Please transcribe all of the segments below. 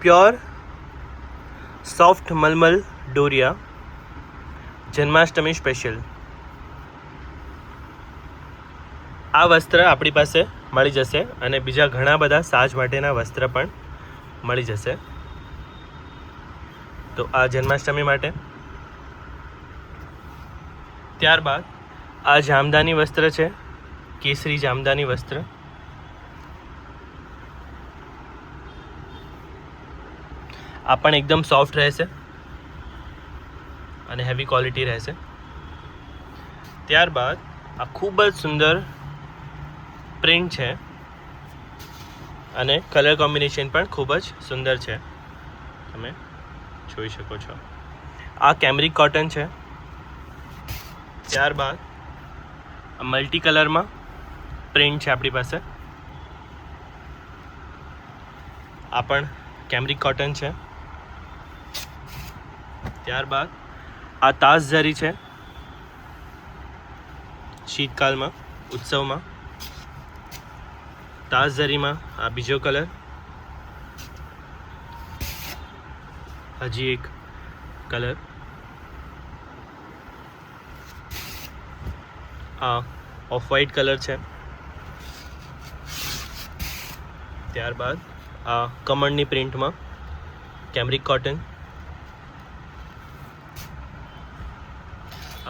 Pure soft મલમલ ડોરિયા Janmashtami special. આ વસ્ત્ર આપણી પાસે મળી જશે અને બીજા ઘણા બધા સાજ માટેના વસ્ત્ર પણ મળી જશે. તો આ જન્માષ્ટમી માટે. ત્યારબાદ આ જામદાની વસ્ત્ર છે, કેસરી જામદાની વસ્ત્ર. આ પણ એકદમ સોફ્ટ રહેશે અને હેવી ક્વોલિટી રહેશે. ત્યારબાદ આ ખૂબ જ સુંદર પ્રિન્ટ છે અને કલર કોમ્બિનેશન પણ ખૂબ જ સુંદર છે, તમે જોઈ શકો છો. આ કેમરિક કોટન છે. ત્યારબાદ આ મલ્ટી કલરમાં પ્રિન્ટ છે આપણી પાસે. આ પણ કેમરિક કોટન છે. ત્યારબાદ આ તાજ ઝરી છે, શીતકાલમાં ઉત્સવમાં તાજ ઝરીમાં આ બીજો કલર. હજી એક કલર. આ ઓફ વ્હાઈટ કલર છે. ત્યારબાદ આ કમળની પ્રિન્ટમાં કેમરિક કોટન.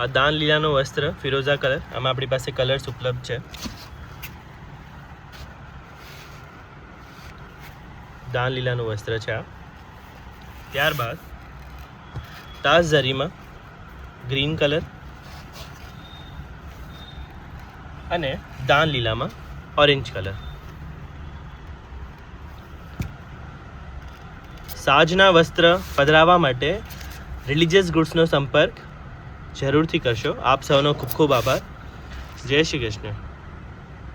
આ દાન લીલાનું વસ્ત્ર ફિરોઝા કલર. આમાં આપણી પાસે કલર્સ ઉપલબ્ધ છે. દાન લીલાનું વસ્ત્ર છે આ. ત્યારબાદ તાજ ઝરીમાં ગ્રીન કલર અને દાન લીલામાં ઓરેન્જ કલર. સાજના વસ્ત્ર પધરાવવા માટે રિલિજિયસ ગુડ્સનો સંપર્ક જરૂરથી કરશો. આપ સૌનો ખૂબ ખૂબ આભાર. જય શ્રી કૃષ્ણ.